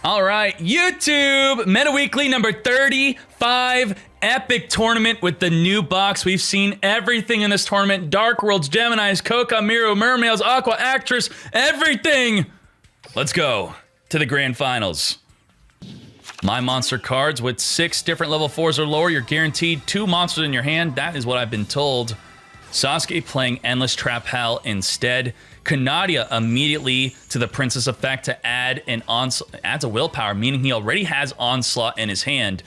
All right, YouTube, Meta Weekly number 35, epic tournament with the new box. We've seen everything in this tournament. Dark Worlds, Geminis, Coca, Miru, Mermaids, Aqua, Actress, everything. Let's go to the grand finals. My monster cards with 6 different level 4s or lower. You're guaranteed 2 monsters in your hand. That is what I've been told. Sasuke playing Endless Trap Hell instead. Canadia immediately to the Princess effect to add an onslaught, adds a willpower, meaning he already has Onslaught in his hand.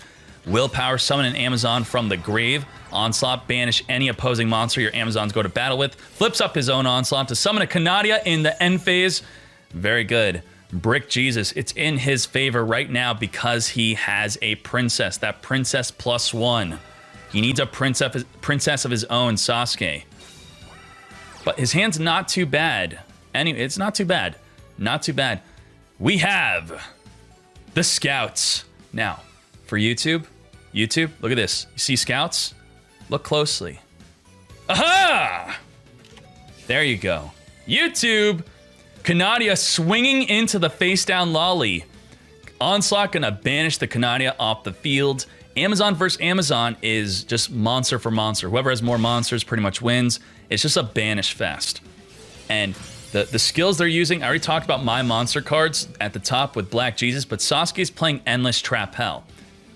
Willpower, summon an Amazon from the grave. Onslaught, banish any opposing monster your Amazons go to battle with. Flips up his own Onslaught to summon a Canadia in the end phase. Very good. Brick Jesus, it's in his favor right now because he has a princess. That princess +1. He needs a princess of his own, Sasuke. But his hand's not too bad. Anyway, it's not too bad. Not too bad. We have the Scouts. Now, for YouTube, look at this. You see Scouts? Look closely. Aha! There you go. YouTube, Canadia swinging into the face down lolly. Onslaught gonna banish the Canadia off the field. Amazon versus Amazon is just monster for monster. Whoever has more monsters pretty much wins. It's just a banish fest. And the skills they're using, I already talked about my monster cards at the top with Black Jesus, but Sasuke's playing Endless Trap Hell.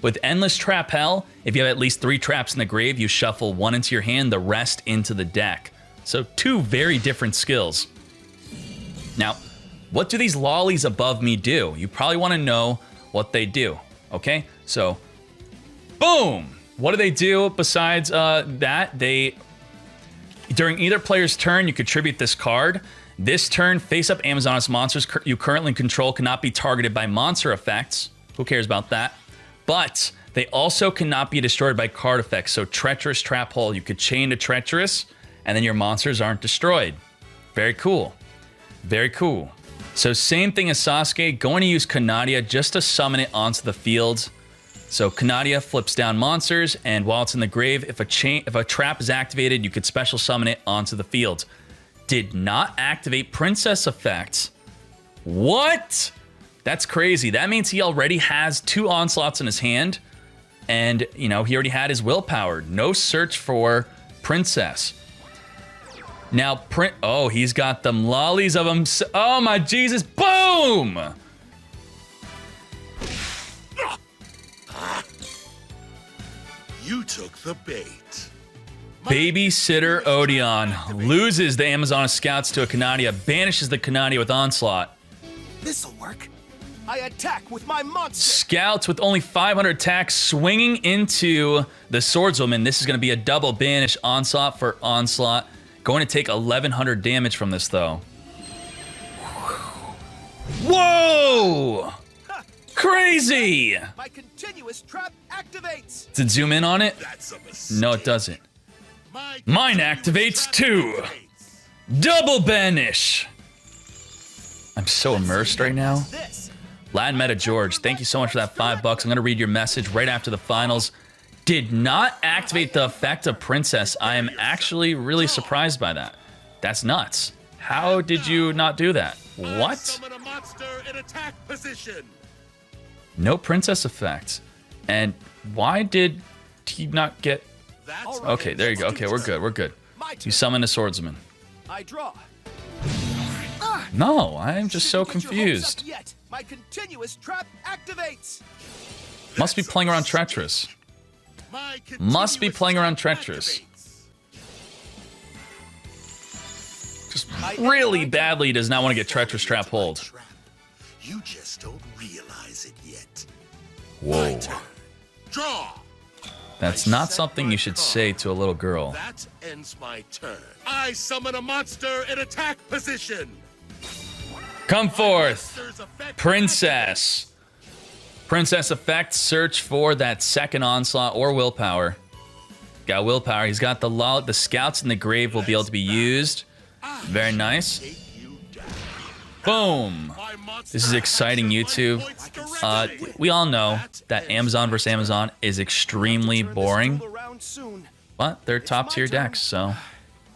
With Endless Trap Hell, if you have at least 3 traps in the grave, you shuffle 1 into your hand, the rest into the deck. So 2 very different skills. Now, what do these lollies above me do? You probably want to know what they do, okay? So, boom! What do they do besides that? During either player's turn, you contribute this card. This turn, face-up Amazoness monsters you currently control cannot be targeted by monster effects. Who cares about that? But they also cannot be destroyed by card effects. So Treacherous Trap Hole, you could chain to Treacherous, and then your monsters aren't destroyed. Very cool. Very cool. So same thing as Sasuke, going to use Canadia just to summon it onto the field. So Canadia flips down monsters, and while it's in the grave, if a trap is activated, you could special summon it onto the field. Did not activate Princess effect. What? That's crazy. That means he already has 2 onslaughts in his hand, and you know he already had his willpower. No search for Princess. Now, oh, he's got them lollies of him. Oh my Jesus! Boom! You took the bait. Babysitter Odeon loses the Amazon Scouts to a Canadia, banishes the Canadia with Onslaught. This'll work. I attack with my monster. Scouts with only 500 attacks swinging into the Swordswoman. This is going to be a double banish Onslaught for Onslaught. Going to take 1100 damage from this, though. Whoa! Crazy! My continuous trap activates. Did it zoom in on it? That's a mistake. No, it doesn't. Mine activates too. Double banish. I'm so immersed right now. Latin Meta George, thank you so much for that $5. I'm going to read your message right after the finals. Did not activate the effect of Princess. I am actually really surprised by that. That's nuts. How did you not do that? What? Summon a monster in attack position. No Princess effect. And why did he not get... Okay, there you go. Okay, we're good. We're good. You summon a swordsman. I draw. No, I'm just so confused. My continuous trap activates. Must be playing around Treacherous. Must be playing around Treacherous. Just really badly does not want to get Treacherous Trap Hold. You just don't realize it yet. Whoa. Draw. That's not something you should say to a little girl. That ends my turn. I summon a monster in attack position. Come forth, Princess. Princess effect, search for that second onslaught or willpower. Got willpower. He's got the scouts in the grave will be able to be used. Very nice. Boom. This is exciting, YouTube. We all know that Amazon versus Amazon is extremely boring, but they're top tier decks, so.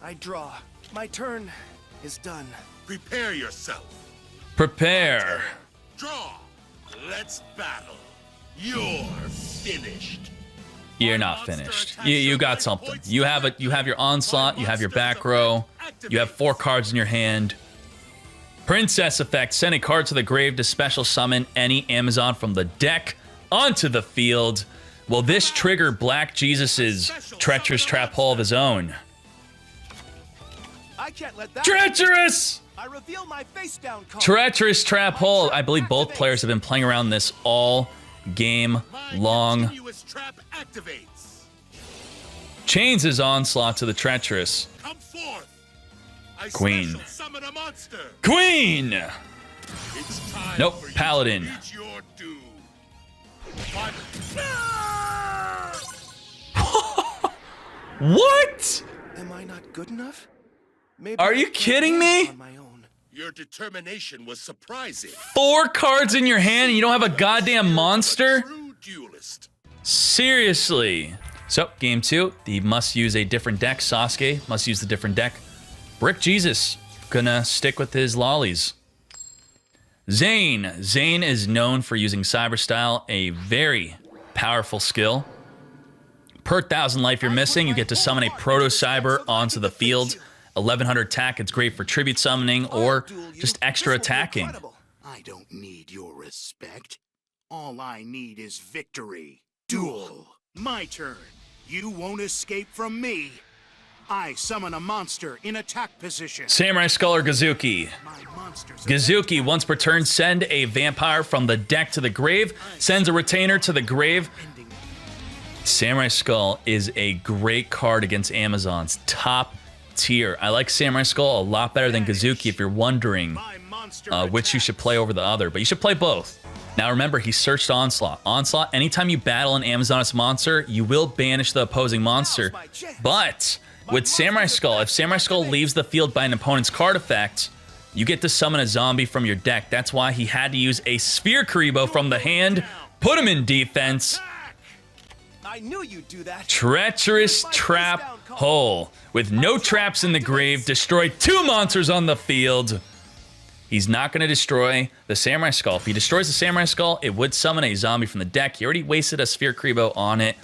I draw. My turn is done. Prepare yourself. Prepare. Draw. Let's battle. You're finished. You're not finished. You got something. You have your onslaught, you have your back row, you have 4 cards in your hand. Princess effect, send a card to the grave to special summon any Amazon from the deck onto the field. Will this trigger Black Jesus's treacherous trap hole of his own? I can't let that. Treacherous! I reveal my face down card. Treacherous trap hole. I believe both players have been playing around this all game long. Continuous trap activates. Chains his onslaught to the treacherous. Come forth. I Queen. special summon a monster. Queen! It's time Nope, for you Paladin. to reach your doom. What? Am I not good enough? Maybe Are I you can't kidding win me? on my own. Your determination was surprising. 4 cards in your hand and you don't have a goddamn monster? True duelist. Seriously. So, game 2, he must use a different deck. Sasuke must use the different deck. Brick Jesus, gonna stick with his lollies. Zane. Zane is known for using Cyber Style, a very powerful skill. Per 1,000 life you're missing, you get to summon a Proto Cyber onto the field. 1,100 attack, it's great for tribute summoning or just extra attacking. I don't need your respect. All I need is victory. Duel. My turn. You won't escape from me. I summon a monster in attack position. Samurai Skull or Gazuki. My monsters Gazuki, once per turn, send a vampire from the deck to the grave, sends a retainer to the grave. Samurai Skull is a great card against Amazons. Top tier. I like Samurai Skull a lot better than Gazuki if you're wondering My monster which you should play over the other, but you should play both. Now remember, he searched Onslaught. Onslaught, anytime you battle an Amazoness monster, you will banish the opposing monster. But with Samurai Skull, if Samurai Skull leaves the field by an opponent's card effect, you get to summon a zombie from your deck. That's why he had to use a Sphere Karibo from the hand, put him in defense. I knew you'd do that. Treacherous Trap Hole. With no traps in the grave, destroy 2 monsters on the field. He's not going to destroy the Samurai Skull. If he destroys the Samurai Skull, it would summon a zombie from the deck. He already wasted a Sphere Karibo on it.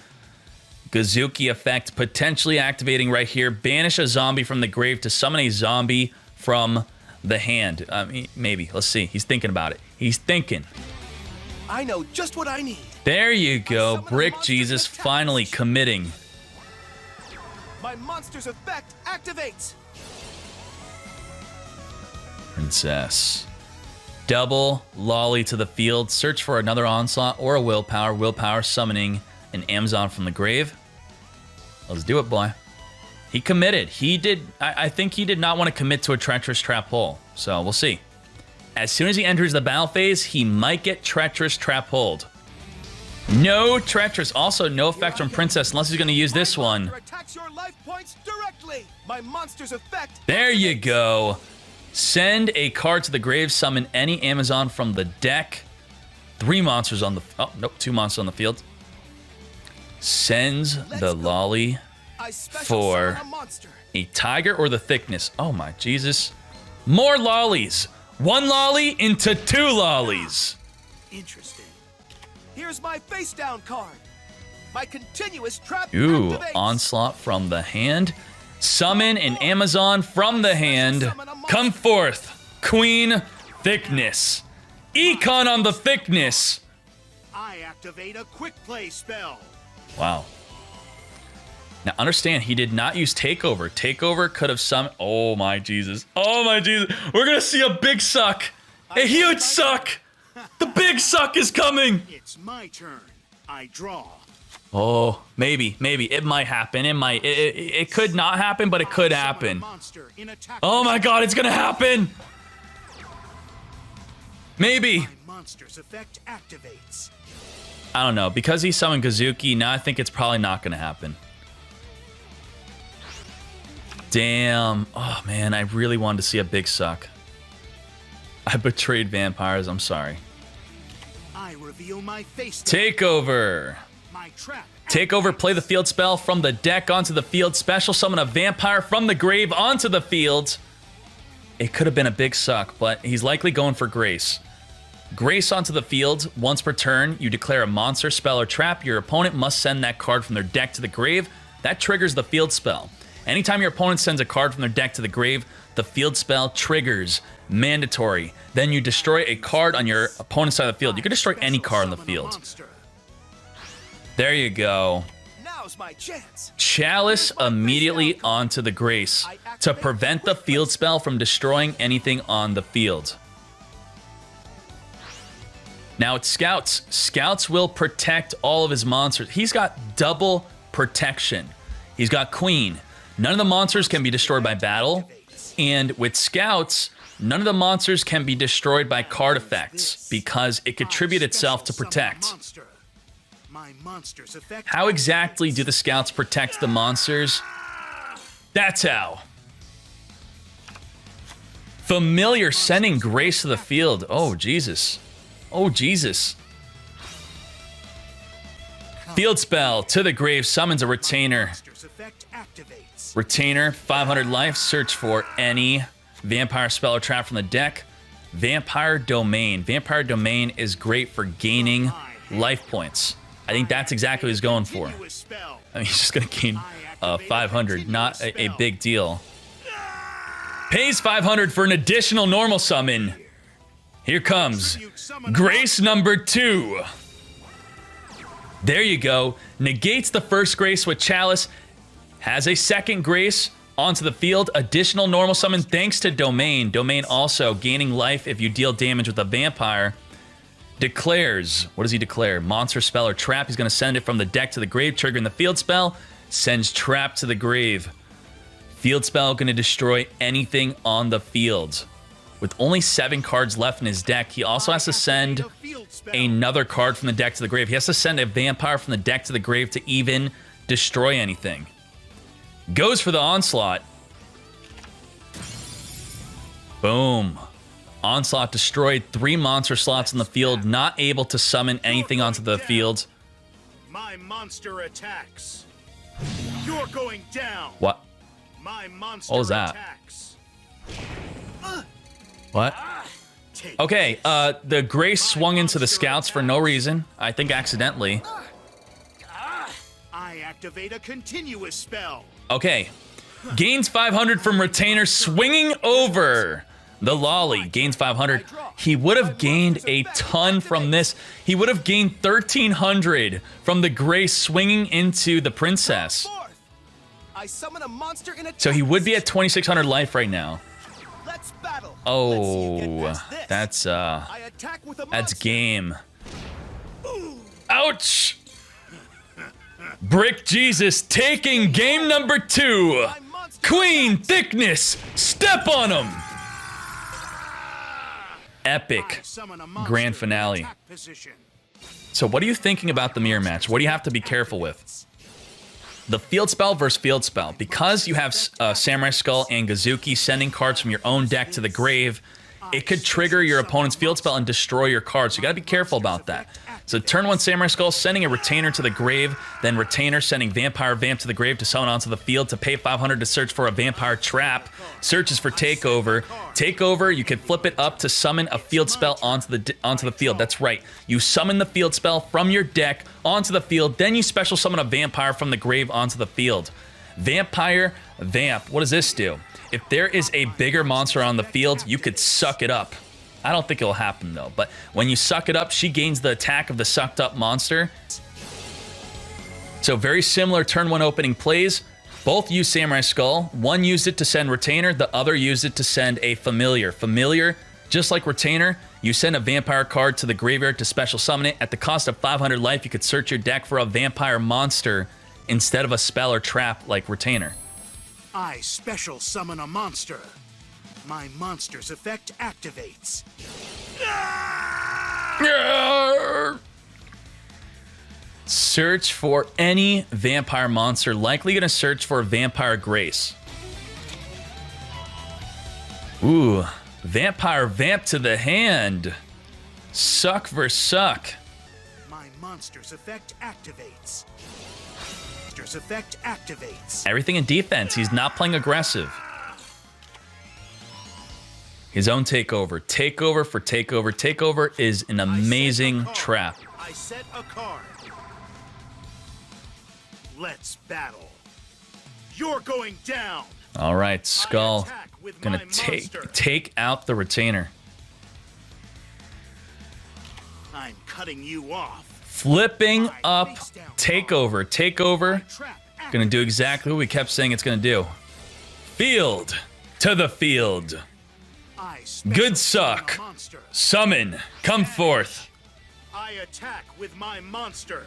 Gazuki effect potentially activating right here. Banish a zombie from the grave to summon a zombie from the hand. Maybe. Let's see. He's thinking about it. He's thinking. I know just what I need. There you go. Brick Jesus finally committing. My monster's effect activates. Princess. Double lolly to the field. Search for another onslaught or a willpower. Willpower summoning an Amazon from the grave. Let's do it, boy. He committed. He did. I think he did not want to commit to a treacherous trap hole. So we'll see. As soon as he enters the battle phase, he might get treacherous trap hold. No treacherous. Also, no effect from Princess unless he's going to use this one. Attacks your life points directly. My monster's effect. There you go. Send a card to the grave. Summon any Amazon from the deck. 3 monsters on the... Oh, nope. 2 monsters on the field. Sends the lolly for a tiger or the thickness. Oh, my Jesus. More lollies. 1 lolly into 2 lollies. Interesting. Here's my face down card. My continuous trap. Ooh, activates. onslaught from the hand. Summon an Amazon from the hand. Come forth, Queen Thickness. Econ on the thickness. I activate a quick play spell. Wow. Now understand, he did not use Takeover. Takeover could have summoned... Oh my Jesus. Oh my Jesus. We're gonna see a big suck. A huge suck. The big suck is coming. It's my turn. I draw. Oh, maybe. It might happen. It could not happen, but it could happen. Oh my God, it's gonna happen. Maybe. My monster's effect activates. I don't know. Because he summoned Gazuki, now I think it's probably not gonna happen. Damn. Oh man, I really wanted to see a big suck. I betrayed vampires. I'm sorry. I reveal my face. Takeover. My trap. Takeover, play the field spell from the deck onto the field. Special summon a vampire from the grave onto the field. It could have been a big suck, but he's likely going for grace. Grace onto the field. Once per turn, you declare a monster, spell, or trap. Your opponent must send that card from their deck to the grave. That triggers the field spell. Anytime your opponent sends a card from their deck to the grave, the field spell triggers. Mandatory. Then you destroy a card on your opponent's side of the field. You can destroy any card on the field. There you go. Now's my chance. Chalice immediately onto the Grace to prevent the field spell from destroying anything on the field. Now it's Scouts. Scouts will protect all of his monsters. He's got double protection. He's got Queen. None of the monsters can be destroyed by battle. And with Scouts, none of the monsters can be destroyed by card effects because it could tribute itself to protect. How exactly do the Scouts protect the monsters? That's how. Familiar sending Grace to the field. Oh, Jesus. Oh, Jesus. Field spell to the grave summons a retainer. Retainer, 500 life. Search for any vampire spell or trap from the deck. Vampire Domain. Vampire Domain is great for gaining life points. I think that's exactly what he's going for. I mean, he's just going to gain 500. Not a big deal. Pays 500 for an additional normal summon. Here comes Grace number 2. There you go. Negates the first Grace with Chalice. Has a second Grace onto the field. Additional normal summon thanks to Domain. Domain also gaining life if you deal damage with a vampire. Declares. What does he declare? Monster, spell, or trap. He's going to send it from the deck to the grave, triggering the field spell. Sends trap to the grave. Field spell going to destroy anything on the field. With only 7 cards left in his deck, he also has to send another card from the deck to the grave. He has to send a vampire from the deck to the grave to even destroy anything. Goes for the Onslaught. Boom. Onslaught destroyed 3 monster slots in the field, not able to summon anything onto the field. My monster attacks. You're going down. What? My monster What was that? attacks. What? Okay, the Grace swung into the Scouts for no reason. I think accidentally. I activate a continuous spell. Okay. Gains 500 from Retainer, swinging over the Lolly. Gains 500. He would have gained a ton from this. He would have gained 1,300 from the Grace swinging into the Princess. I summon a monster in a So he would be at 2,600 life right now. Let's battle. Oh, that's game. Ouch! Brick Jesus taking game number 2. Queen Thickness, step on him. Epic grand finale. So what are you thinking about the mirror match? What do you have to be careful with? The field spell versus field spell. Because you have Samurai Skull and Gazuki sending cards from your own deck to the grave, it could trigger your opponent's field spell and destroy your cards. So you gotta be careful about that. So turn 1 Samurai Skull, sending a Retainer to the grave, then Retainer sending Vampire Vamp to the grave to summon onto the field to pay 500 to search for a Vampire Trap. Searches for Takeover. Takeover, you can flip it up to summon a field spell onto the field. That's right. You summon the field spell from your deck onto the field, then you special summon a Vampire from the grave onto the field. Vampire Vamp. What does this do? If there is a bigger monster on the field, you could suck it up. I don't think it'll happen though, but when you suck it up, she gains the attack of the sucked up monster. So very similar turn 1 opening plays. Both use Samurai Skull. One used it to send Retainer, the other used it to send a Familiar. Familiar, just like Retainer, you send a vampire card to the graveyard to special summon it. At the cost of 500 life, you could search your deck for a vampire monster instead of a spell or trap like Retainer. I special summon a monster. My monster's effect activates. Search for any vampire monster. Likely gonna search for Vampire Grace. Ooh, Vampire Vamp to the hand. Suck versus suck. My monster's effect activates. Monster's effect activates. Everything in defense. He's not playing aggressive. His own takeover. Takeover for takeover. Takeover is an amazing trap. I set a card. Let's battle. You're going down. All right, Skull. attack with Gonna my monster. take out the retainer. I'm cutting you off. Flipping up takeover. Takeover. Trap. Gonna do exactly what we kept saying it's gonna do. Field to the field. I special Good suck. summon a monster. Summon. Come forth. I attack with my monster.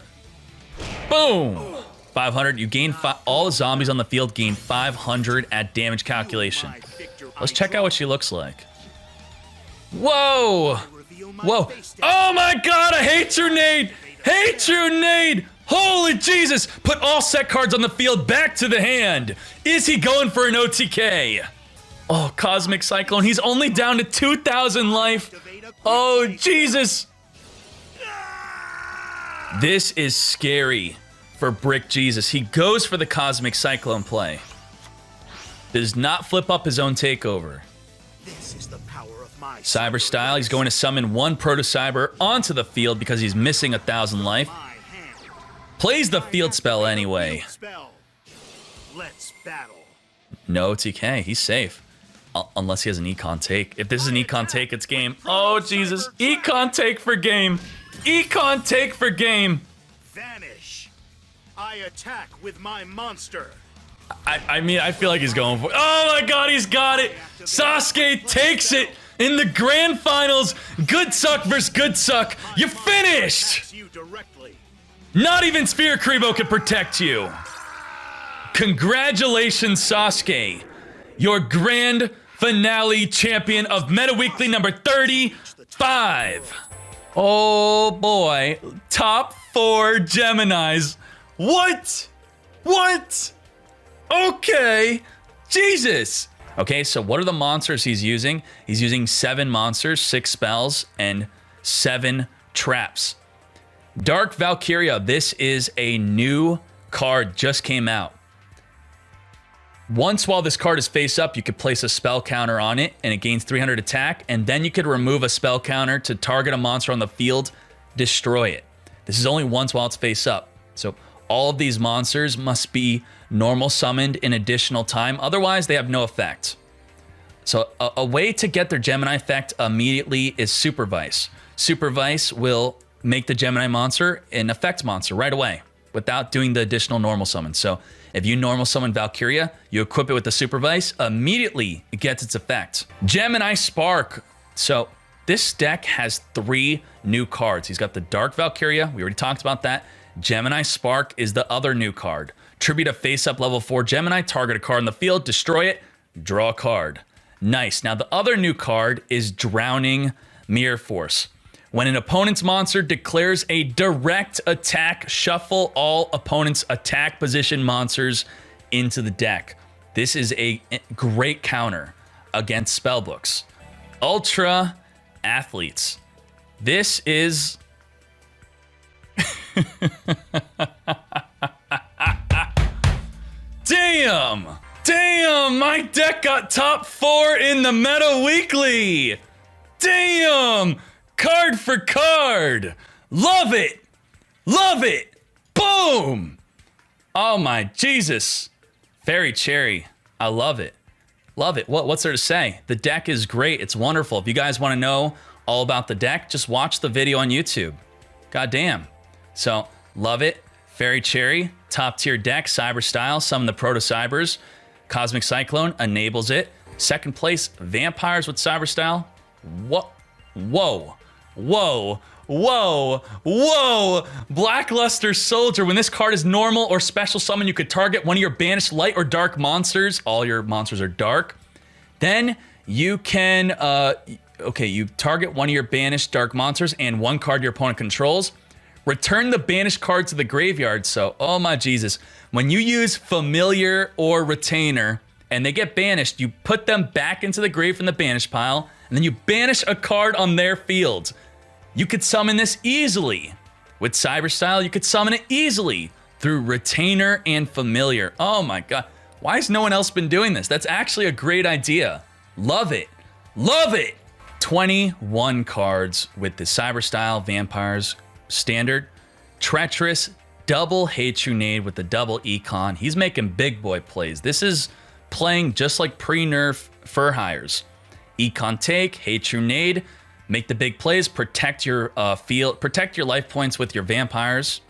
Boom. 500. You gain all the zombies on the field gain 500 at damage calculation. My victor. Let's check out what she looks like. Whoa. Reveal my Whoa. face down. Oh my god, I hate your nade. Hate your nade. Holy Jesus. Put all set cards on the field back to the hand. Is he going for an OTK? Oh, Cosmic Cyclone. He's only down to 2,000 life. Oh, Jesus. This is scary for Brick Jesus. He goes for the Cosmic Cyclone play. Does not flip up his own takeover. This is the power of my Cyber style. He's going to summon one Proto Cyber onto the field because he's missing 1,000 life. my hand. Plays the field spell anyway. Spell. Let's battle. No OTK. He's safe. Unless he has an econ take. If this is an econ take, it's game. Oh, Jesus. Econ take for game. Econ take for game. Vanish. I attack with my monster. I mean, I feel like he's going for it. Oh my god, he's got it. Sasuke takes it in the grand finals. Good suck versus good suck. You finished. Attacks you directly. Not even Sphere Kribo can protect you. Congratulations, Sasuke. Your grand finale champion of Meta Weekly number 35. Oh boy. Top 4 Geminis. What? What? Okay. Jesus. Okay, so what are the monsters he's using? He's using 7 monsters, 6 spells, and 7 traps. Dark Valkyria. This is a new card, just came out. Once while this card is face up, you could place a spell counter on it and it gains 300 attack, and then you could remove a spell counter to target a monster on the field, destroy it. This is only once while it's face up. So all of these monsters must be normal summoned in additional time, otherwise they have no effect. So a way to get their Gemini effect immediately is Supervise. Supervise will make the Gemini monster an effect monster right away without doing the additional normal summon. So if you normal summon Valkyria, you equip it with the Supervise, immediately it gets its effect. Gemini Spark. So this deck has 3 new cards. He's got the Dark Valkyria, we already talked about that. Gemini Spark is the other new card. Tribute a face-up level 4 Gemini, target a card in the field, destroy it, draw a card. Nice. Now the other new card is Drowning Mirror Force. When an opponent's monster declares a direct attack, shuffle all opponent's attack position monsters into the deck. This is a great counter against spellbooks. Ultra Athletes. This is... Damn! Damn! My deck got top 4 in the Meta Weekly! Damn! Card for card! Love it! Love it! Boom! Oh my Jesus. Fairy Cherry. I love it. Love it. What's there to say? The deck is great. It's wonderful. If you guys want to know all about the deck, just watch the video on YouTube. God damn. So, love it. Fairy Cherry, top tier deck, Cyber Style, summon the Proto Cybers. Cosmic Cyclone enables it. Second place, Vampires with Cyber Style. Whoa. Whoa. Whoa. Whoa. Whoa. Blackluster Soldier. When this card is normal or special summon, you could target one of your banished light or dark monsters. All your monsters are dark. Then you can, you target one of your banished dark monsters and one card your opponent controls. Return the banished card to the graveyard. So, oh my Jesus. When you use Familiar or Retainer and they get banished, you put them back into the grave from the banished pile, and then you banish a card on their field. You could summon this easily. With Cyber Style, you could summon it easily through Retainer and Familiar. Oh my God. Why has no one else been doing this? That's actually a great idea. Love it. Love it. 21 cards with the Cyber Style Vampires standard. Treacherous, double Hate Trunade with the double Econ. He's making big boy plays. This is playing just like pre-nerf Fur Hires. Econ take, Hate Trunade, make the big plays, protect your protect your life points with your vampires.